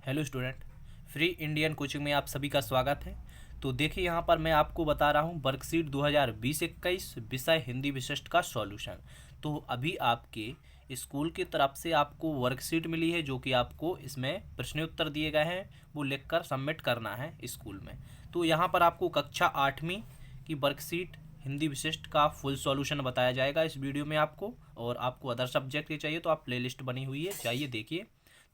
Hello student, free Indian coaching में आप सभी का स्वागत है। तो देखिए यहाँ पर मैं आपको बता रहा हूँ वर्कशीट 2020-21 विषय हिंदी विशिष्ट का सॉल्यूशन। तो अभी आपके स्कूल की तरफ से आपको वर्कशीट मिली है जो कि आपको इसमें प्रश्नोत्तर दिए गए हैं, वो लिखकर सबमिट करना है स्कूल में। तो यहाँ पर आपको कक्षा 8वीं की वर्कशीट हिंदी विशिष्ट का फुल सॉल्यूशन बताया जाएगा इस वीडियो में आपको। और आपको अदर सब्जेक्ट के चाहिए तो आप प्लेलिस्ट बनी हुई है, जाइए देखिए।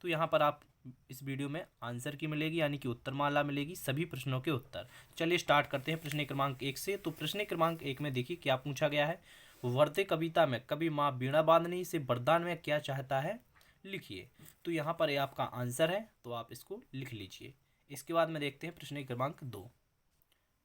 तो यहाँ पर आप इस वीडियो में आंसर की मिलेगी, यानी कि उत्तरमाला मिलेगी, सभी प्रश्नों के उत्तर। चलिए स्टार्ट करते हैं प्रश्न क्रमांक 1 से। तो प्रश्न क्रमांक 1 में देखिए क्या पूछा गया है। वर्ते कविता में कवि माँ बीणा बांधनी से वरदान में क्या चाहता है, लिखिए। तो यहाँ पर ये आपका आंसर है, तो आप इसको लिख लीजिए। इसके बाद में देखते हैं प्रश्न क्रमांक 2।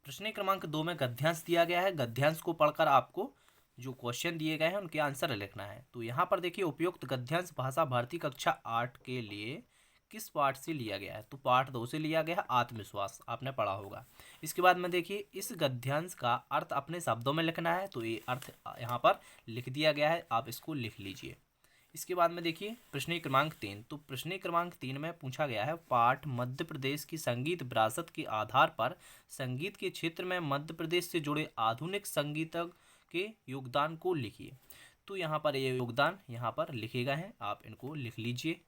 प्रश्न क्रमांक 2 में गद्यांश दिया गया है। गद्यांश को पढ़कर आपको जो क्वेश्चन दिए गए हैं उनके आंसर लिखना है। तो यहाँ पर देखिए उपयुक्त गद्यांश भाषा भारती कक्षा 8 के लिए किस पाठ से लिया गया है। तो पाठ 2 से लिया गया है, आत्मविश्वास, आपने पढ़ा होगा। इसके बाद में देखिए इस गद्यांश का अर्थ अपने शब्दों में लिखना है। तो ये अर्थ यहाँ पर लिख दिया गया है, आप इसको लिख लीजिए। इसके बाद में देखिए प्रश्न क्रमांक 3। तो प्रश्न क्रमांक 3 में पूछा गया है पाठ मध्य प्रदेश की संगीत विरासत के आधार पर संगीत के क्षेत्र में मध्य प्रदेश से जुड़े आधुनिक संगीतज्ञ के योगदान को लिखिए। तो यहाँ पर ये योगदान यहाँ पर लिखे गए हैं, आप इनको लिख लीजिए।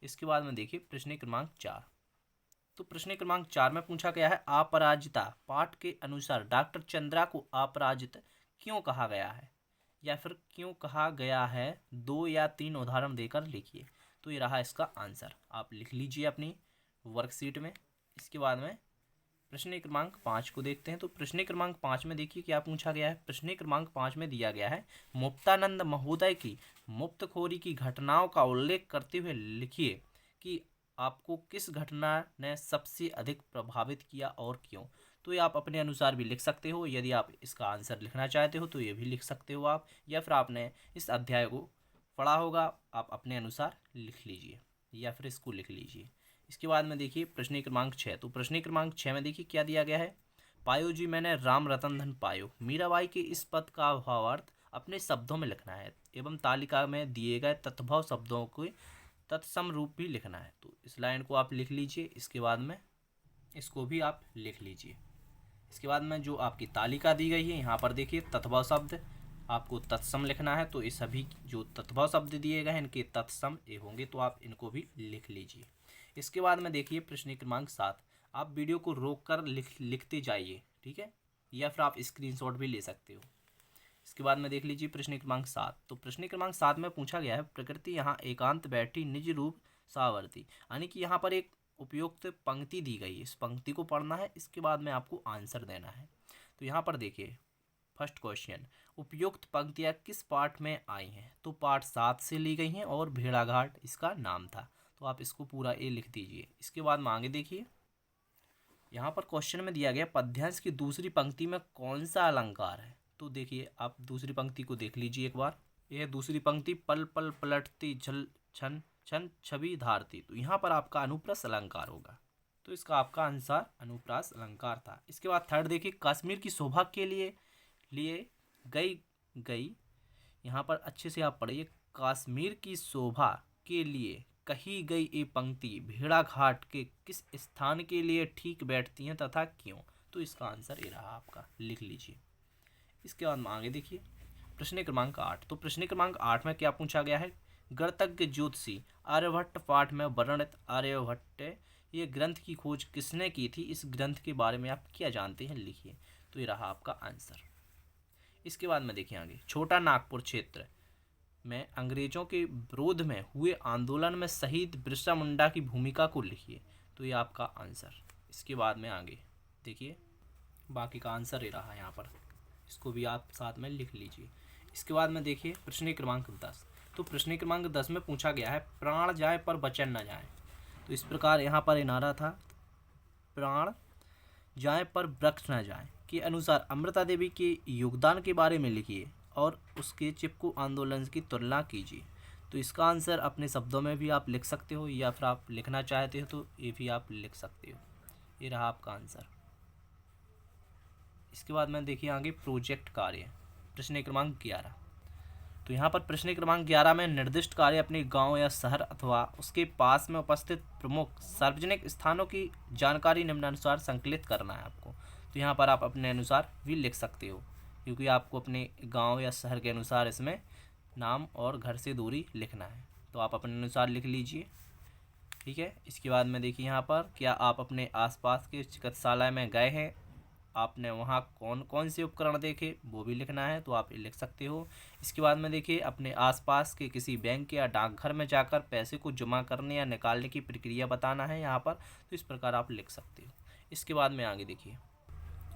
इसके बाद में देखिए प्रश्न क्रमांक 4। तो प्रश्न क्रमांक 4 में पूछा गया है अपराजिता पाठ के अनुसार डॉक्टर चंद्रा को अपराजित क्यों कहा गया है, या फिर क्यों कहा गया है, 2 या 3 उदाहरण देकर लिखिए। तो ये रहा इसका आंसर, आप लिख लीजिए अपनी वर्कशीट में। इसके बाद में प्रश्न क्रमांक 5 को देखते हैं। तो प्रश्न क्रमांक 5 में देखिए क्या पूछा गया है। प्रश्न क्रमांक 5 में दिया गया है मुक्तानंद महोदय की मुफ्तखोरी की घटनाओं का उल्लेख करते हुए लिखिए कि आपको किस घटना ने सबसे अधिक प्रभावित किया और क्यों। तो ये आप अपने अनुसार भी लिख सकते हो। यदि आप इसका आंसर लिखना चाहते हो तो ये भी लिख सकते हो आप, या फिर आपने इस अध्याय को पढ़ा होगा, आप अपने अनुसार लिख लीजिए या फिर इसको लिख लीजिए। इसके बाद में देखिए प्रश्न क्रमांक 6। तो प्रश्न क्रमांक 6 में देखिए क्या दिया गया है। पायो जी मैंने राम रतन धन पायो, मीराबाई के इस पद का भावार्थ अपने शब्दों में लिखना है एवं तालिका में दिए गए तत्भव शब्दों को तत्सम रूप भी लिखना है। तो इस लाइन को आप लिख लीजिए। इसके बाद में इसको भी आप लिख लीजिए। इसके बाद में जो आपकी तालिका दी गई है यहाँ पर देखिए तत्भव शब्द आपको तत्सम लिखना है। तो ये सभी जो तत्भव शब्द दिए गए हैं इनके तत्सम ए होंगे, तो आप इनको भी लिख लीजिए। इसके बाद में देखिए प्रश्न क्रमांक 7। आप वीडियो को रोक कर लिखते जाइए, ठीक है, या फिर आप स्क्रीनशॉट भी ले सकते हो। इसके बाद में देख लीजिए प्रश्न क्रमांक 7। तो प्रश्न क्रमांक 7 में पूछा गया है प्रकृति यहाँ एकांत बैठी निज रूप सावर्ती, यानी कि यहाँ पर एक उपयुक्त पंक्ति दी गई है, इस पंक्ति को पढ़ना है। इसके बाद में आपको आंसर देना है। तो यहाँ पर देखिए फर्स्ट क्वेश्चन, उपयुक्त पंक्तियाँ किस पाठ में आई हैं। तो पाठ 7 से ली गई हैं और भेड़ाघाट इसका नाम था। तो आप इसको पूरा ए लिख दीजिए। इसके बाद में आगे देखिए यहाँ पर क्वेश्चन में दिया गया पद्यांश की दूसरी पंक्ति में कौन सा अलंकार है। तो देखिए आप दूसरी पंक्ति को देख लीजिए एक बार। यह दूसरी पंक्ति पल पल पलटती झल छन छन छवि धारती। तो यहाँ पर आपका अनुप्रास अलंकार होगा। तो इसका आपका आंसर अनुप्रास अलंकार था। इसके बाद थर्ड देखिए कश्मीर की शोभा के लिए गई गई, यहाँ पर अच्छे से आप पढ़िए, कश्मीर की शोभा के लिए कही गई ये पंक्ति भेड़ाघाट के किस स्थान के लिए ठीक बैठती हैं तथा क्यों। तो इसका आंसर ये रहा आपका, लिख लीजिए। इसके बाद में आगे देखिए प्रश्न क्रमांक 8। तो प्रश्न क्रमांक 8 में क्या पूछा गया है, गणतज्ञ ज्योतिषी आर्यभट्ट पाठ में वर्णित आर्यभट्ट ये ग्रंथ की खोज किसने की थी, इस ग्रंथ के बारे में आप क्या जानते हैं, लिखिए। तो ये रहा आपका आंसर। इसके बाद में देखिए आगे छोटा नागपुर क्षेत्र में अंग्रेजों के विरोध में हुए आंदोलन में शहीद बिरसा मुंडा की भूमिका को लिखिए। तो ये आपका आंसर। इसके बाद में आगे देखिए बाकी का आंसर ये रहा यहाँ पर, इसको भी आप साथ में लिख लीजिए। इसके बाद में देखिए प्रश्न क्रमांक 10। तो प्रश्न क्रमांक 10 में पूछा गया है प्राण जाए पर वचन न जाए। तो इस प्रकार यहाँ पर ये नारा था, प्राण जाए पर वृक्ष न जाए के अनुसार अमृता देवी के योगदान के बारे में लिखिए और उसके चिपकू आंदोलन की तुलना कीजिए। तो इसका आंसर अपने शब्दों में भी आप लिख सकते हो, या फिर आप लिखना चाहते हो तो ये भी आप लिख सकते हो। ये रहा आपका आंसर। इसके बाद में देखिए आगे प्रोजेक्ट कार्य प्रश्न क्रमांक 11। तो यहाँ पर प्रश्न क्रमांक 11 में निर्दिष्ट कार्य अपने गांव या शहर अथवा उसके पास में उपस्थित प्रमुख सार्वजनिक स्थानों की जानकारी निम्नानुसार संकलित करना है आपको। तो यहाँ पर आप अपने अनुसार भी लिख सकते हो, क्योंकि आपको अपने गांव या शहर के अनुसार इसमें नाम और घर से दूरी लिखना है। तो आप अपने अनुसार लिख लीजिए, ठीक है। इसके बाद में देखिए यहाँ पर, क्या आप अपने आसपास के चिकित्सालय में गए हैं, आपने वहाँ कौन कौन से उपकरण देखे, वो भी लिखना है, तो आप लिख सकते हो। इसके बाद में देखिए, अपने आसपास के किसी बैंक या डाकघर में जाकर पैसे को जमा करने या निकालने की प्रक्रिया बताना है यहाँ पर, तो इस प्रकार आप लिख सकते हो। इसके बाद में आगे देखिए,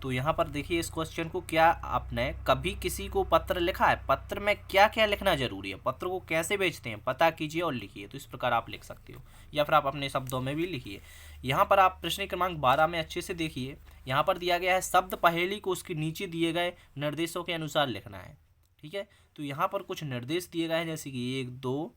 तो यहाँ पर देखिए इस क्वेश्चन को, क्या आपने कभी किसी को पत्र लिखा है, पत्र में क्या क्या लिखना जरूरी है, पत्र को कैसे भेजते हैं, पता कीजिए और लिखिए। तो इस प्रकार आप लिख सकते हो, या फिर आप अपने शब्दों में भी लिखिए। यहाँ पर आप प्रश्न क्रमांक 12 में अच्छे से देखिए, यहाँ पर दिया गया है शब्द पहेली को उसके नीचे दिए गए निर्देशों के अनुसार लिखना है, ठीक है। तो यहाँ पर कुछ निर्देश दिए गए हैं, जैसे कि 1 2,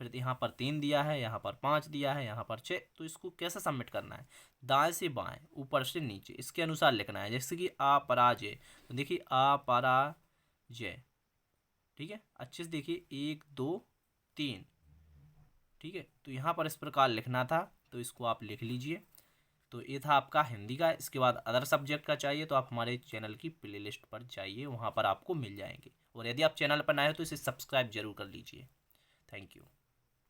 फिर यहाँ पर 3 दिया है, यहाँ पर 5 दिया है, यहाँ पर 6। तो इसको कैसे सबमिट करना है, दाएं से बाएं, ऊपर से नीचे, इसके अनुसार लिखना है। जैसे कि अपराजय, तो देखिए अपराजय, ठीक है, अच्छे से देखिए 1 2 3, ठीक है। तो यहाँ पर इस प्रकार लिखना था, तो इसको आप लिख लीजिए। तो ये था आपका हिंदी का। इसके बाद अदर सब्जेक्ट का चाहिए तो आप हमारे चैनल की प्लेलिस्ट पर जाइए, वहाँ पर आपको मिल जाएंगे। और यदि आप चैनल पर नए हो तो इसे सब्सक्राइब जरूर कर लीजिए। Thank you.